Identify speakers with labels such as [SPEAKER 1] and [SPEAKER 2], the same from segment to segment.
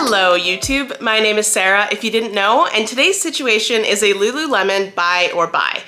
[SPEAKER 1] Hello YouTube, my name is Sarah if you didn't know, and today's situation is a Lululemon buy or buy.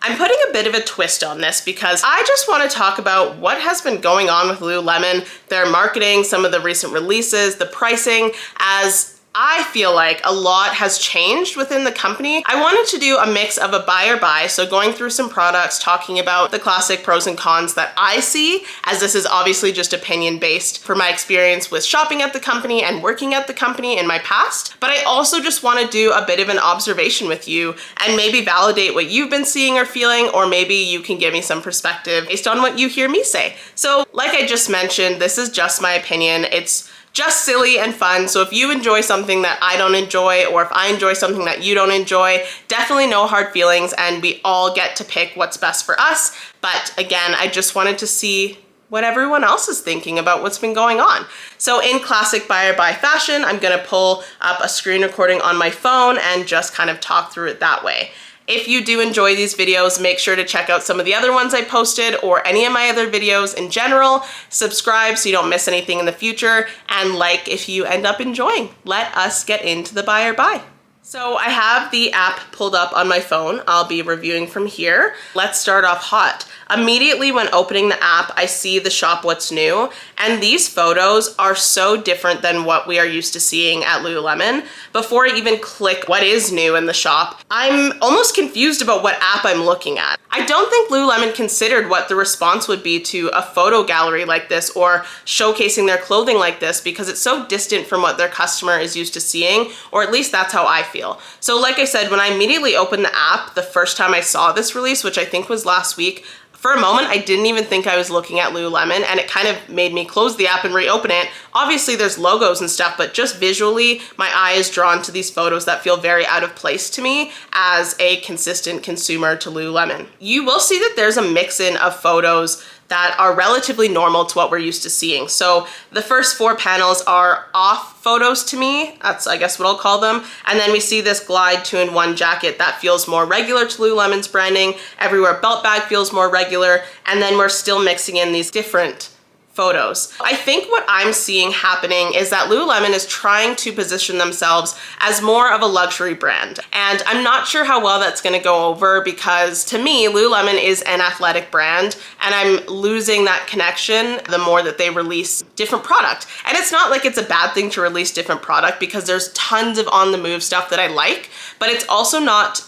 [SPEAKER 1] I'm putting a bit of a twist on this because I just want to talk about what has been going on with Lululemon, their marketing, some of the recent releases, the pricing, as I feel like a lot has changed within the company. I wanted to do a mix of a buy or buy, so going through some products, talking about the classic pros and cons that I see, as this is obviously just opinion based for my experience with shopping at the company and working at the company in my past. But I also just want to do a bit of an observation with you and maybe validate what you've been seeing or feeling, or maybe you can give me some perspective based on what you hear me say. So like I just mentioned, this is just my opinion. It's just silly and fun. So if you enjoy something that I don't enjoy, or if I enjoy something that you don't enjoy, definitely no hard feelings, and we all get to pick what's best for us. But again, I just wanted to see what everyone else is thinking about what's been going on. So in classic buy or buy fashion, I'm gonna pull up a screen recording on my phone and just kind of talk through it that way. If you do enjoy these videos, make sure to check out some of the other ones I posted or any of my other videos in general. Subscribe so you don't miss anything in the future, and like if you end up enjoying. Let us get into the buy or buy. So I have the app pulled up on my phone. I'll be reviewing from here. Let's start off hot. Immediately when opening the app, I see the shop what's new, and these photos are so different than what we are used to seeing at Lululemon. Before I even click what is new in the shop, I'm almost confused about what app I'm looking at. I don't think Lululemon considered what the response would be to a photo gallery like this or showcasing their clothing like this, because it's so distant from what their customer is used to seeing, or at least that's how I feel. So like I said, when I immediately opened the app, the first time I saw this release, which I think was last week, for a moment, I didn't even think I was looking at Lululemon, and it kind of made me close the app and reopen it. Obviously, there's logos and stuff, but just visually, my eye is drawn to these photos that feel very out of place to me as a consistent consumer to Lululemon. You will see that there's a mix-in of photos that are relatively normal to what we're used to seeing. So the first 4 panels are off photos to me. That's, I guess, what I'll call them. And then we see this Glide 2-in-1 jacket that feels more regular to Lululemon's branding. Everywhere belt bag feels more regular. And then we're still mixing in these different photos. I think what I'm seeing happening is that Lululemon is trying to position themselves as more of a luxury brand. And I'm not sure how well that's gonna go over, because to me, Lululemon is an athletic brand, and I'm losing that connection the more that they release different product. And it's not like it's a bad thing to release different product, because there's tons of on-the-move stuff that I like, but it's also not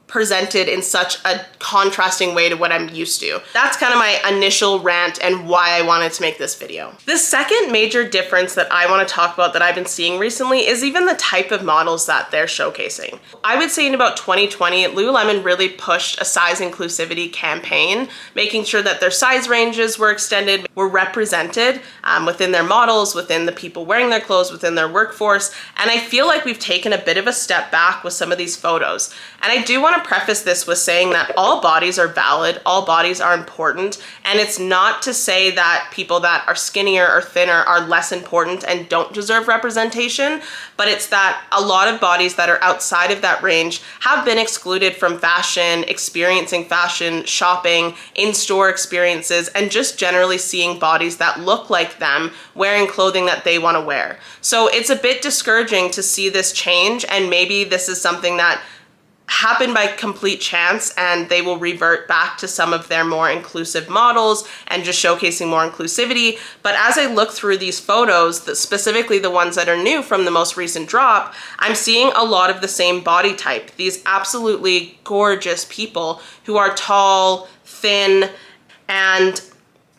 [SPEAKER 1] presented in such a contrasting way to what I'm used to. That's kind of my initial rant and why I wanted to make this video. The second major difference that I want to talk about that I've been seeing recently is even the type of models that they're showcasing. I would say in about 2020, Lululemon really pushed a size inclusivity campaign, making sure that their size ranges were extended, were represented within their models, within the people wearing their clothes, within their workforce. And I feel like we've taken a bit of a step back with some of these photos. And I do want to preface this with saying that all bodies are valid, all bodies are important, and it's not to say that people that are skinnier or thinner are less important and don't deserve representation, but it's that a lot of bodies that are outside of that range have been excluded from fashion, experiencing fashion, shopping, in-store experiences, and just generally seeing bodies that look like them wearing clothing that they want to wear. So it's a bit discouraging to see this change, and maybe this is something that happened by complete chance, and they will revert back to some of their more inclusive models and just showcasing more inclusivity. But as I look through these photos, specifically the ones that are new from the most recent drop, I'm seeing a lot of the same body type. These absolutely gorgeous people who are tall, thin, and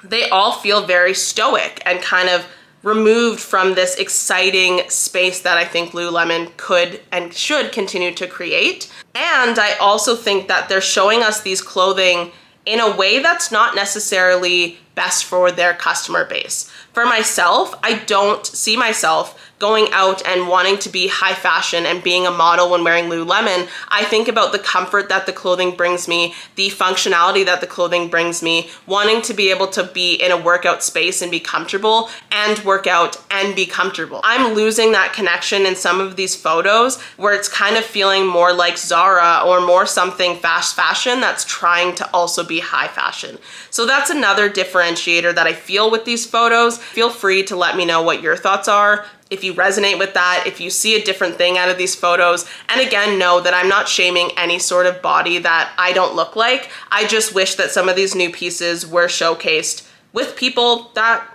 [SPEAKER 1] they all feel very stoic and kind of removed from this exciting space that I think Lululemon could and should continue to create. And I also think that they're showing us these clothing in a way that's not necessarily best for their customer base. For myself, I don't see myself going out and wanting to be high fashion and being a model when wearing Lululemon. I think about the comfort that the clothing brings me, the functionality that the clothing brings me, wanting to be able to be in a workout space and be comfortable, and work out and be comfortable. I'm losing that connection in some of these photos where it's kind of feeling more like Zara or more something fast fashion that's trying to also be high fashion. So that's another difference differentiator that I feel with these photos. Feel free to let me know what your thoughts are, if you resonate with that, if you see a different thing out of these photos. And again, know that I'm not shaming any sort of body that I don't look like. I just wish that some of these new pieces were showcased with people that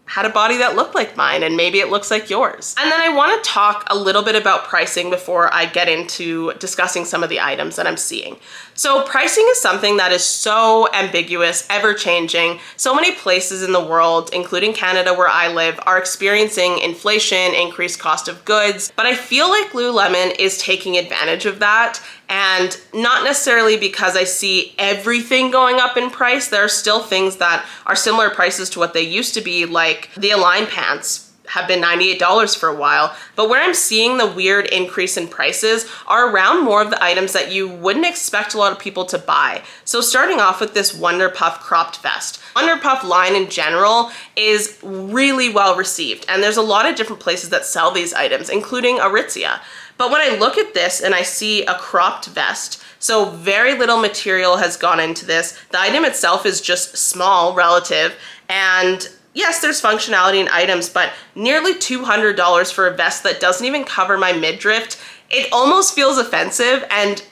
[SPEAKER 1] had a body that looked like mine, and maybe it looks like yours. And then I want to talk a little bit about pricing before I get into discussing some of the items that I'm seeing. So pricing is something that is so ambiguous, ever changing. So many places in the world, including Canada where I live, are experiencing inflation, increased cost of goods. But I feel like Lululemon is taking advantage of that, and not necessarily because I see everything going up in price. There are still things that are similar prices to what they used to be, like the Align pants have been $98 for a while, but where I'm seeing the weird increase in prices are around more of the items that you wouldn't expect a lot of people to buy. So starting off with this Wonder Puff cropped vest. Wonder Puff line in general is really well received, and there's a lot of different places that sell these items, including Aritzia. But when I look at this and I see a cropped vest, so very little material has gone into this. The item itself is just small relative, and yes, there's functionality in items, but nearly $200 for a vest that doesn't even cover my midriff. It almost feels offensive, and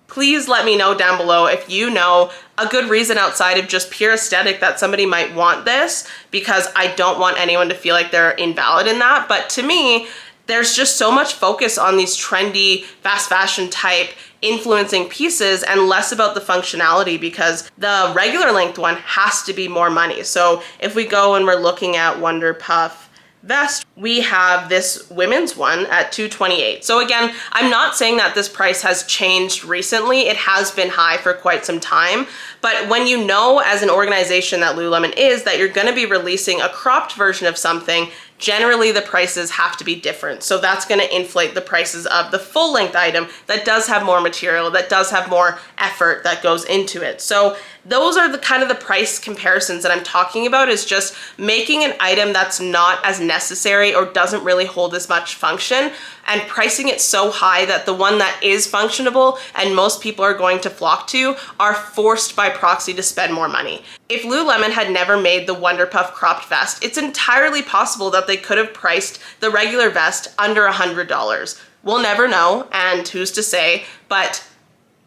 [SPEAKER 1] please let me know down below if you know a good reason outside of just pure aesthetic that somebody might want this, because I don't want anyone to feel like they're invalid in that. But to me, there's just so much focus on these trendy, fast fashion type influencing pieces and less about the functionality, because the regular length one has to be more money. So if we go and we're looking at Wonder Puff vest, we have this women's one at $228. So again, I'm not saying that this price has changed recently. It has been high for quite some time. But when you know as an organization that Lululemon is, that you're going to be releasing a cropped version of something, generally the prices have to be different. So that's going to inflate the prices of the full length item that does have more material, that does have more effort that goes into it. So those are the kind of the price comparisons that I'm talking about, is just making an item that's not as necessary or doesn't really hold as much function and pricing it so high that the one that is functionable and most people are going to flock to are forced by proxy to spend more money. If Lululemon had never made the Wonder Puff cropped vest, it's entirely possible that they could have priced the regular vest under $100. We'll never know, and who's to say, but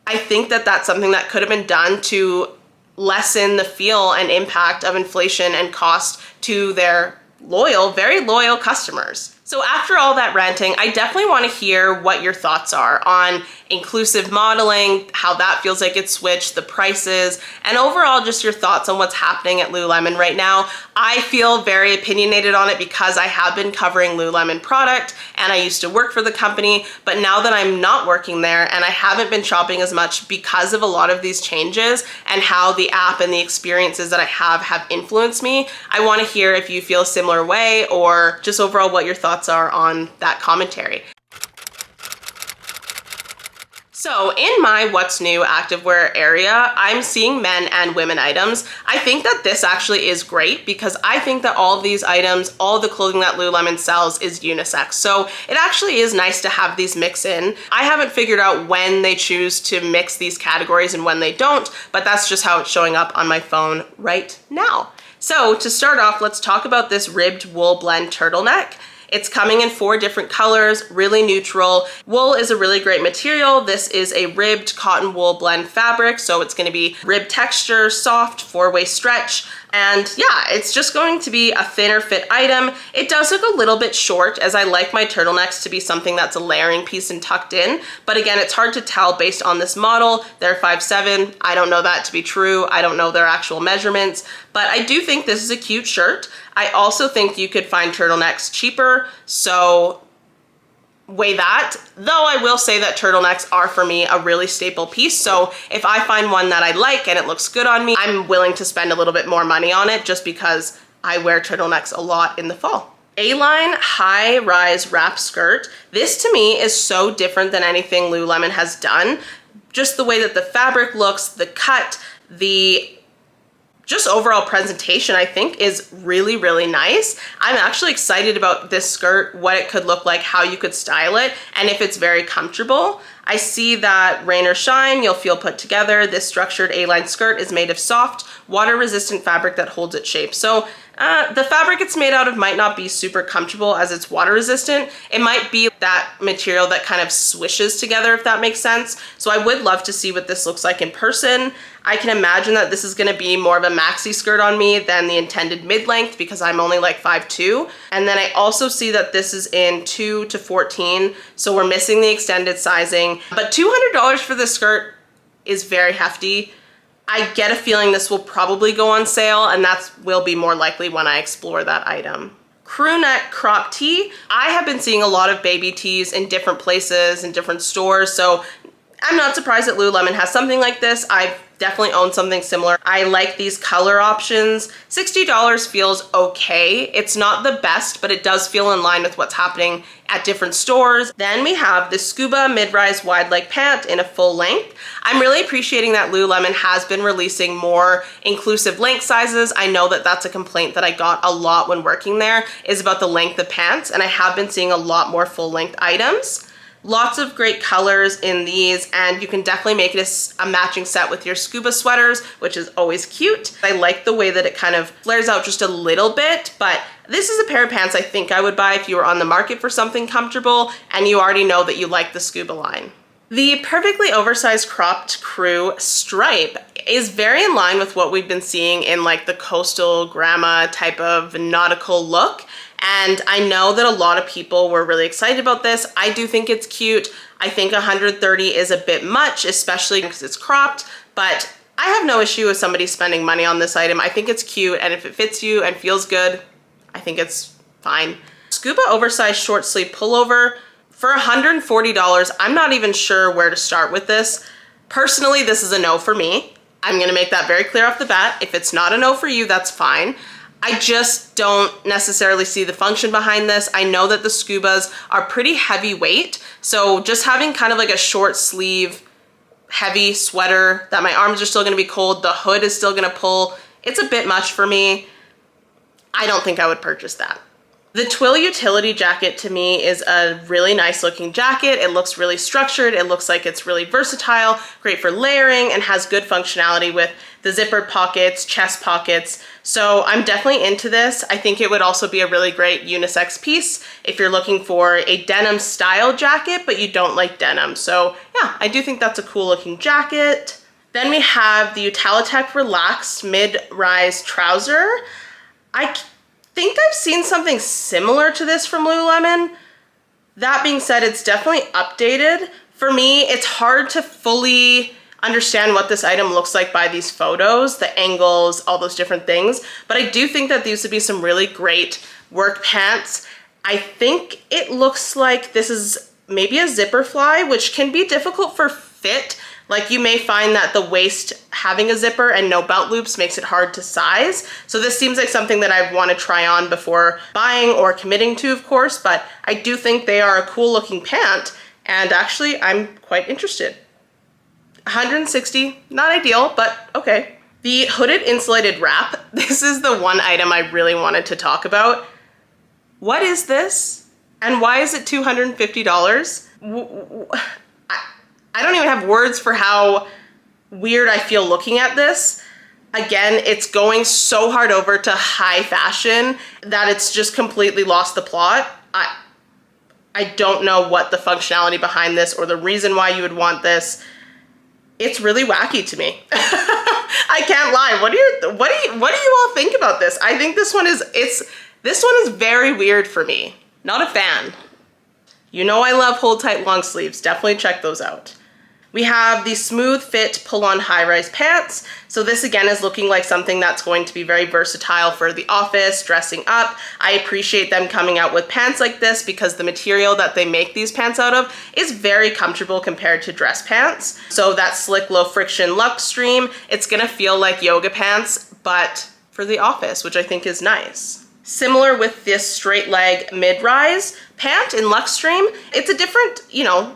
[SPEAKER 1] I think that that's something that could have been done to lessen the feel and impact of inflation and cost to their loyal, very loyal customers. So after all that ranting, I definitely want to hear what your thoughts are on inclusive modeling, how that feels like it's switched, the prices, and overall just your thoughts on what's happening at Lululemon right now. I feel very opinionated on it because I have been covering Lululemon product and I used to work for the company, but now that I'm not working there and I haven't been shopping as much because of a lot of these changes and how the app and the experiences that I have influenced me, I want to hear if you feel a similar way or just overall what your thoughts are on that commentary. So in my what's new activewear area, I'm seeing men and women items. I think that this actually is great because I think that all of these items, all the clothing that Lululemon sells is unisex. So it actually is nice to have these mix in. I haven't figured out when they choose to mix these categories and when they don't, but that's just how it's showing up on my phone right now. So to start off, let's talk about this ribbed wool blend turtleneck. It's coming in 4 different colors, really neutral. Wool is a really great material. This is a ribbed cotton wool blend fabric, so it's gonna be rib texture, soft, 4-way stretch. And yeah, it's just going to be a thinner fit item. It does look a little bit short, as I like my turtlenecks to be something that's a layering piece and tucked in. But again, it's hard to tell based on this model. They're 5'7". I don't know that to be true. I don't know their actual measurements, but I do think this is a cute shirt. I also think you could find turtlenecks cheaper, so weigh that. Though I will say that turtlenecks are for me a really staple piece, so if I find one that I like and it looks good on me, I'm willing to spend a little bit more money on it just because I wear turtlenecks a lot in the fall. A-line high-rise wrap skirt. This to me is so different than anything Lululemon has done. Just the way that the fabric looks, the cut, the just overall presentation, I think, is really, really nice. I'm actually excited about this skirt, what it could look like, how you could style it, and if it's very comfortable. I see that rain or shine, you'll feel put together. This structured A-line skirt is made of soft, water-resistant fabric that holds its shape. So the fabric it's made out of might not be super comfortable as it's water resistant. It might be that material that kind of swishes together, if that makes sense. So I would love to see what this looks like in person. I can imagine that this is gonna be more of a maxi skirt on me than the intended mid-length because I'm only like 5'2". And then I also see that this is in 2 to 14, so we're missing the extended sizing. But $200 for this skirt is very hefty. I get a feeling this will probably go on sale, and that will be more likely when I explore that item. Crew neck crop tee. I have been seeing a lot of baby tees in different places, in different stores, so I'm not surprised that Lululemon has something like this. I've definitely owned something similar. I like these color options. $60 feels okay. It's not the best, but it does feel in line with what's happening at different stores. Then we have the scuba mid-rise wide leg pant in a full length. I'm really appreciating that Lululemon has been releasing more inclusive length sizes. I know that that's a complaint that I got a lot when working there, is about the length of pants, and I have been seeing a lot more full length items. Lots of great colors in these, and you can definitely make it a matching set with your scuba sweaters, which is always cute. I like the way that it kind of flares out just a little bit, but this is a pair of pants I think I would buy if you were on the market for something comfortable and you already know that you like the scuba line. The perfectly oversized cropped crew stripe is very in line with what we've been seeing in like the coastal grandma type of nautical look. And I know that a lot of people were really excited about this. I do think it's cute. I think 130 is a bit much, especially because it's cropped, but I have no issue with somebody spending money on this item. I think it's cute, and if it fits you and feels good, I think it's fine. Scuba oversized short sleeve pullover. For $140, I'm not even sure where to start with this. Personally, this is a no for me. I'm gonna make that very clear off the bat. If it's not a no for you, that's fine. I just don't necessarily see the function behind this. I know that the scubas are pretty heavyweight, so just having kind of like a short sleeve, heavy sweater that my arms are still gonna be cold, the hood is still gonna pull, it's a bit much for me. I don't think I would purchase that. The twill utility jacket to me is a really nice looking jacket. It looks really structured. It looks like it's really versatile, great for layering, and has good functionality with the zippered pockets, chest pockets. So I'm definitely into this. I think it would also be a really great unisex piece if you're looking for a denim style jacket, but you don't like denim. So yeah, I do think that's a cool looking jacket. Then we have the Utilitech Relaxed Mid-Rise Trouser. I think I've seen something similar to this from Lululemon. That being said, it's definitely updated. For me, it's hard to fully understand what this item looks like by these photos, the angles, all those different things. But I do think that these would be some really great work pants. I think it looks like this is maybe a zipper fly, which can be difficult for fit. Like you may find that the waist having a zipper and no belt loops makes it hard to size. So this seems like something that I want to try on before buying or committing to, of course, but I do think they are a cool looking pant, and actually I'm quite interested. 160, not ideal, but okay. The hooded insulated wrap. This is the one item I really wanted to talk about. What is this? And why is it $250? I don't even have words for how weird I feel looking at this. Again, it's going so hard over to high fashion that it's just completely lost the plot. I don't know what the functionality behind this or the reason why you would want this. It's really wacky to me. I can't lie. What do you all think about this? I think this one is very weird for me. Not a fan. You know I love hold tight long sleeves. Definitely check those out. We have the smooth fit pull-on high-rise pants. So this again is looking like something that's going to be very versatile for the office, dressing up. I appreciate them coming out with pants like this because the material that they make these pants out of is very comfortable compared to dress pants. So that slick low friction Luxtreme, it's gonna feel like yoga pants, but for the office, which I think is nice. Similar with this straight leg mid-rise pant in Luxtreme, it's a different,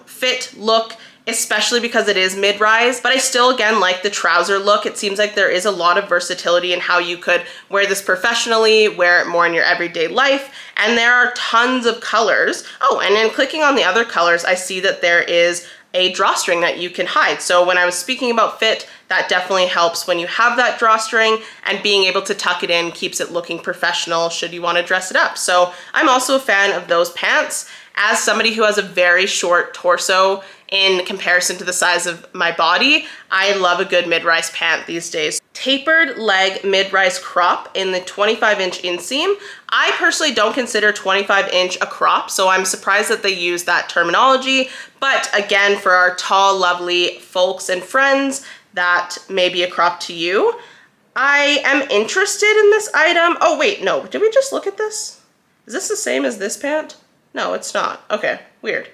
[SPEAKER 1] fit, look. especially because it is mid-rise, but I still, again, like the trouser look. It seems like there is a lot of versatility in how you could wear this professionally, wear it more in your everyday life, and there are tons of colors. Oh, and then clicking on the other colors, I see that there is a drawstring that you can hide. So when I was speaking about fit, that definitely helps when you have that drawstring, and being able to tuck it in keeps it looking professional should you want to dress it up. So I'm also a fan of those pants. As somebody who has a very short torso in comparison to the size of my body, I love a good mid-rise pant these days. Tapered leg mid-rise crop in the 25-inch inseam. I personally don't consider 25-inch a crop, so I'm surprised that they use that terminology. But again, for our tall, lovely folks and friends, that may be a crop to you. I am interested in this item. Oh wait, no, did we just look at this? Is this the same as this pant? No, it's not. Okay, weird.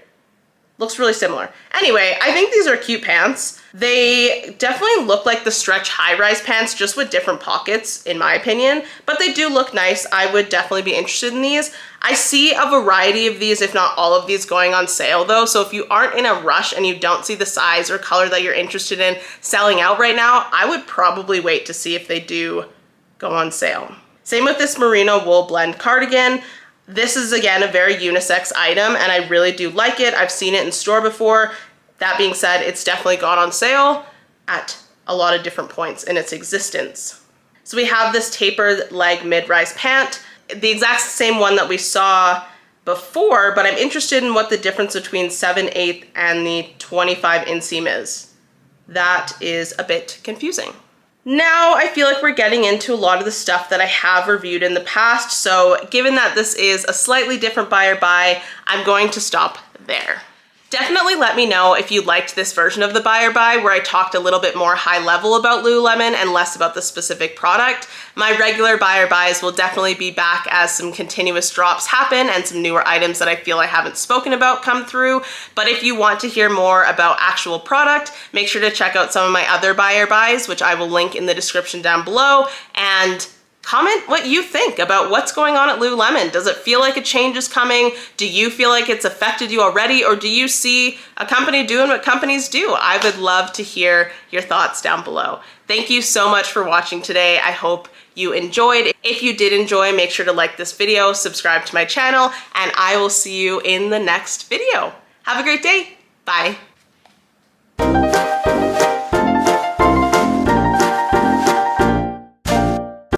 [SPEAKER 1] Looks really similar. Anyway, I think these are cute pants. They definitely look like the stretch high-rise pants, just with different pockets, in my opinion, but they do look nice. I would definitely be interested in these. I see a variety of these, if not all of these, going on sale though, so if you aren't in a rush and you don't see the size or color that you're interested in selling out right now, I would probably wait to see if they do go on sale. Same with this merino wool blend cardigan. This is, again, a very unisex item, and I really do like it. I've seen it in store before. That being said, it's definitely gone on sale at a lot of different points in its existence. So we have this tapered leg mid-rise pant, the exact same one that we saw before, but I'm interested in what the difference between 7/8 and the 25 inseam is. That is a bit confusing. Now I feel like we're getting into a lot of the stuff that I have reviewed in the past, so given that this is a slightly different buy or buy, I'm going to stop there. Definitely let me know if you liked this version of the buy or buy where I talked a little bit more high level about Lululemon and less about the specific product. My regular buy or buys will definitely be back as some continuous drops happen and some newer items that I feel I haven't spoken about come through. But if you want to hear more about actual product, make sure to check out some of my other buy or buys, which I will link in the description down below, and comment what you think about what's going on at Lululemon. Does it feel like a change is coming? Do you feel like it's affected you already? Or do you see a company doing what companies do? I would love to hear your thoughts down below. Thank you so much for watching today. I hope you enjoyed. If you did enjoy, make sure to like this video, subscribe to my channel, and I will see you in the next video. Have a great day. Bye.